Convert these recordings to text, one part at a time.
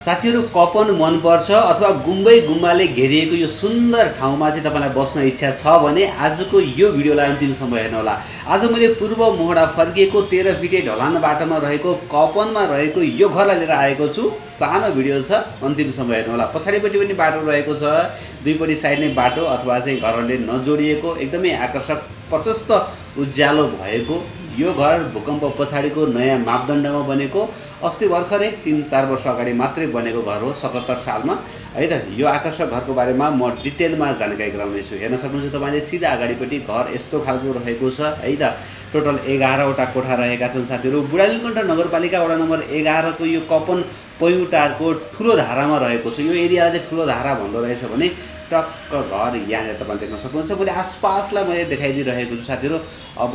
साथीहरु कपन मन पर्छ अथवा गुम्बाले घेरिएको यो सुन्दर ठाउँमा चाहिँ तपाईलाई बस्न इच्छा छ भने आजको यो भिडियोलाई अन्तिमसम्म हेर्नु होला। आज मैले पूर्व मोहडा फर्किएको 13 फिटे ढलान बाटोमा रहेको कपनमा रहेको यो घरलाई लिएर आएको छु। सानो भिडियो छ, अन्तिमसम्म हेर्नु होला। पछाडिपट्टि पनि बाटो रहेको छ, दुईपट्टि साइड नै बाटो अथवा चाहिँ घरले नजोडिएको एकदमै आकर्षक प्रशस्त उज्यालो भएको यो घर भूकम्प पछाडिको नयाँ मापदण्डमा बनेको अस्ति भर्खरै 3-4 वर्ष अगाडि मात्रै बनेको घर हो, 77 सालमा है त। यो आकर्षक घरको बारेमा म डिटेलमा जानकारी गराउने छु। हेर्न सक्नुहुन्छ तपाईले सिधा अगाडिपट्टि घर यस्तो खालको रहेको छ है त। टोटल 11 वटा कोठा रहेका छन् साथीहरु। बुढालिनकण्ठ नगरपालिका वडा नम्बर 11 को यो कपन पयुटारको ठुलो धारामा रहेको छ। यो एरियालाई चाहिँ ठुलो धारा भन्दो रहेछ भने टक्क घर यहाँनिर तपाईले देख्न सक्नुहुन्छ। मैले आसपासलाई मैले देखाइदिइरहेको छु साथीहरु। अब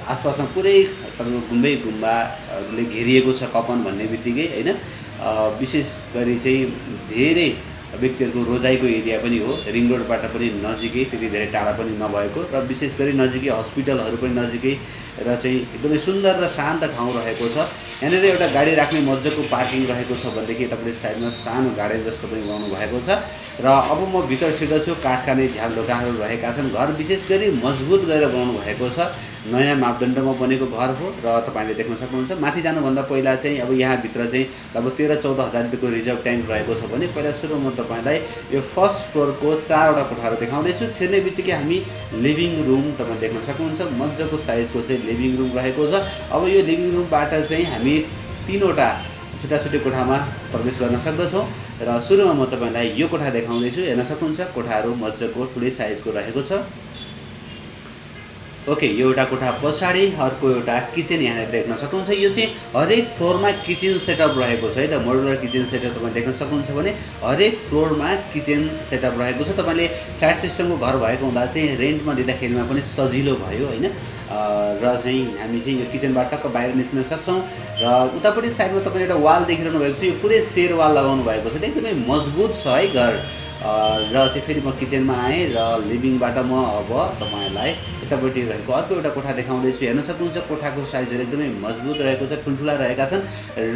आसपासमा पुरै तपाईँको गुम्बाले घेरिएको छ कपन भन्ने बित्तिकै हैन। विशेष गरी चाहिँ धेरै व्यक्तिहरूको रोजाइको एरिया पनि हो। रिङ रोडबाट पनि नजिकै, त्यति धेरै टाढा पनि नभएको र विशेष गरी नजिकै हस्पिटलहरू पनि नजिकै र चाहिँ एकदमै सुन्दर र शान्त ठाउँ रहेको छ। यहाँनिर एउटा गाडी राख्ने मज्जाको पार्किङ रहेको छ भनेदेखि तपाईँले साइडमा सानो गार्डन जस्तो पनि बनाउनु भएको छ। र अब म भित्र छिर्दछु। काठका नै झ्याल ढोकाहरू रहेका छन्। घर विशेष गरी मजबुत गरेर बनाउनु भएको छ। नयाँ मापदण्डमा बनेको घर हो र तपाईले देख्न सक्नुहुन्छ। माथि जानुभन्दा पहिला चाहिँ अब यहाँभित्र चाहिँ लगभग 13-14 हजार रुपियाँको रिजर्भ ट्याङ्क रहेको छ भने पहिला सुरुमा तपाईलाई यो फर्स्ट फ्लोरको 4 वटा कोठाहरू देखाउँदैछु। छिर्ने बित्तिकै हामी लिभिङ रुम तपाईले देख्न सक्नुहुन्छ। मजाको साइजको चाहिँ लिभिङ रुम रहेको छ। अब यो लिभिङ रुमबाट चाहिँ हामी 3 वटा छुट्टा-छुट्टै कोठामा प्रवेश गर्न सक्दछौँ र सुरुमा म तपाईलाई यो कोठा देखाउँदैछु। हेर्न सक्नुहुन्छ कोठाहरू मजाको ठुलै साइजको रहेको छ। ओके, यो एउटा कोठा पछाडि अर्को एउटा किचन यहाँनिर देख्न सक्नुहुन्छ। यो चाहिँ हरेक फ्लोरमा किचन सेटअप रहेको छ है त। मोडुलर किचन सेटअप तपाईले देख्न सक्नुहुन्छ भने हरेक फ्लोरमा किचन सेटअप रहेको छ। तपाईले फ्ल्याट सिस्टमको घर भएको हुँदा चाहिँ रेन्टमा दिँदाखेरिमा पनि सजिलो भयो हैन। र चाहिँ हामी चाहिँ यो किचनबाट टक्क बाहिर निस्किन सक्छौँ र उतापट्टि साइडमा तपाईले एउटा वाल देखिरहनु भएको छ। यो पुरै सेयर वाल लगाउनु भएको छ। एकदमै मजबुत छ है घर। र चाहिँ फेरि म किचनमा आएँ र लिभिङबाट म अब तपाईलाई यतापट्टि रहेको अर्को एउटा कोठा देखाउँदैछु। हेर्न सक्नुहुन्छ कोठाको साइजहरू एकदमै मजबुत रहेको छ, ठुल्ठुला रहेका छन्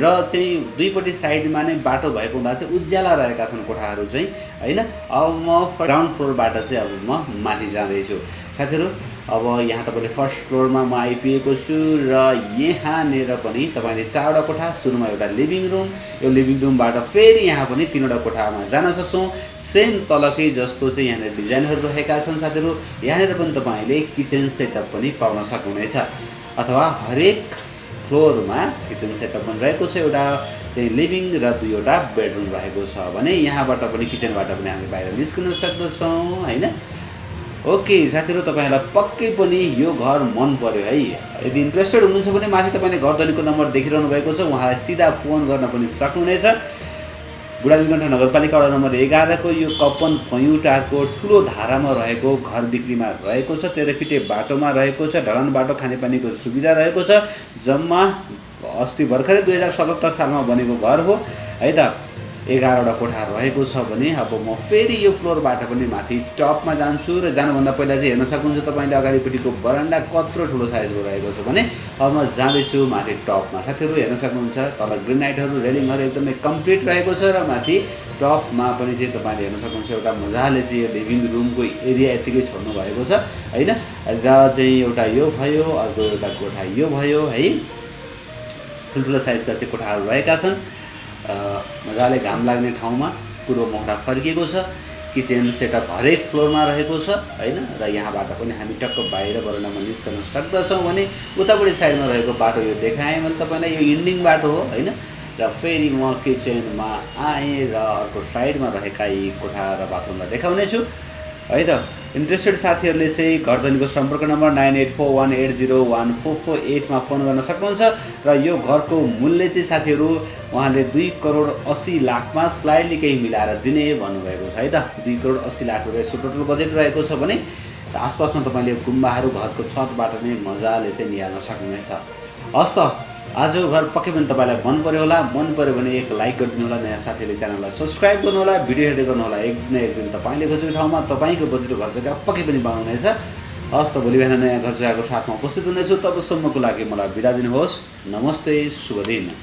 र चाहिँ दुईपट्टि साइडमा नै बाटो भएको हुँदा चाहिँ उज्याला रहेका छन् कोठाहरू चाहिँ हैन। अब म ग्राउन्ड फ्लोरबाट चाहिँ अब म माथि जाँदैछु साथीहरु। अब यहाँ तपाईले फर्स्ट फ्लोरमा म आइपुगेको छु र यहाँनिर पनि तपाईले 4 वटा कोठा, सुरुमा एउटा लिभिङ रुम, यो लिभिङ रुमबाट फेरि यहाँ पनि 3 वटा कोठामा जान सक्छौँ। सेम तलकै जस्तो चाहिँ यहाँनिर डिजाइनहरू रहेका छन् साथीहरु। यहाँनिर पनि तपाईले किचन सेटअप पनि पाउन सक्नुहुनेछ अथवा हरेक फ्लोरमा किचन सेटअप पनि रहेको छ। एउटा चाहिँ लिभिङ र 2 वटा बेडरुम रहेको छ भने यहाँबाट पनि किचनबाट पनि हामी बाहिर निस्किन सक्दछौँ हैन। ओके साथीहरु, तपाईहरुलाई पक्कै पनि यो घर मन पर्यो है। यदि इन्ट्रेस्टेड हुनुहुन्छ भने माथि तपाईले घर दैनिकको नम्बर देखिरहनु भएको छ, उहाँलाई सिधा फोन गर्न पनि सक्नुहुनेछ। बुढालिनकण्ठ नगरपालिका वडा नम्बर 11 को यो कपन पयुटारको ठुलो धारामा रहेको घर बिक्रीमा रहेको छ। 13 फिटे बाटोमा रहेको छ। ढलान बाटो, खानेपानीको सुविधा रहेको छ। जम्मा अस्ति भर्खरै 2077 सालमा बनेको घर हो है त। 11 वटा कोठा रहेको छ भने अब म फेरि यो फ्लोरबाट पनि माथि टपमा जान्छु र जानुभन्दा पहिला चाहिँ हेर्न सक्नुहुन्छ तपाईले अगाडिपट्टिको बरन्डा कत्रो ठुलो साइजको रहेको छ भने अब म जाँदैछु माथि टपमा। साथीहरु हेर्न सक्नुहुन्छ तल ग्रिन लाइटहरू, रेलिङहरू एकदमै कम्प्लिट रहेको छ र माथि टपमा पनि चाहिँ तपाईले हेर्न सक्नुहुन्छ एउटा मजाले चाहिँ यो लिभिङ रुमको एरिया यतिकै छोड्नु भएको छ हैन। र चाहिँ एउटा यो भयो, अर्को एउटा कोठा यो भयो है। ठुल्ठुलो साइजका चाहिँ कोठाहरू रहेका छन्। मजाले घाम लाग्ने ठाउँमा पूर्व मोहडा फर्किएको छ। किचन सेटअप हरेक फ्लोरमा रहेको छ हैन। र यहाँबाट पनि हामी टक्क बाहिर बरन्डामा निस्कन सक्दछौँ भने उतापट्टि साइडमा रहेको बाटो यो देखाएँ मैले तपाईलाई, यो इन्डिङ बाटो हो हैन। र फेरि म किचनमा आएँ र अर्को साइडमा रहेका यी कोठा र बाथरुमलाई देखाउने छु है त। इन्ट्रेस्टेड साथीहरूले चाहिँ घर दैनिकको सम्पर्क नम्बर 9841801448 मा फोन गर्न सक्नुहुन्छ। र यो घरको मूल्य चाहिँ साथीहरू उहाँले 2,80,00,000 मा स्लाइडली केही मिलाएर दिने भन्नुभएको छ है त। 2,80,00,000 रुपैयाँ यसको टोटल बजेट रहेको छ भने आसपासमा तपाईले गुम्बाहरू घरको छतबाट नै मजाले चाहिँ निहाल्न सक्नुहुनेछ। हस् त, आजको घर पक्कै पनि तपाईलाई मन पर्यो होला। मन पर्यो भने एक लाइक गरिदिनु होला। नयाँ साथीहरूले च्यानललाई सब्स्क्राइब गर्नु होला। भिडियो हेर्दै गर्नु होला। एक न एक दिन तपाईले खोजेको ठाउँमा तपाईको बजेटको घर जग्गा पक्कै पनि पाउनुहुनेछ। हस् त, भोलि बिहान नयाँ घर जग्गाको साथमा उपस्थित हुनेछु। तबसम्मको लागि मलाई बिदा दिनुहोस्। नमस्ते, शुभ दिन।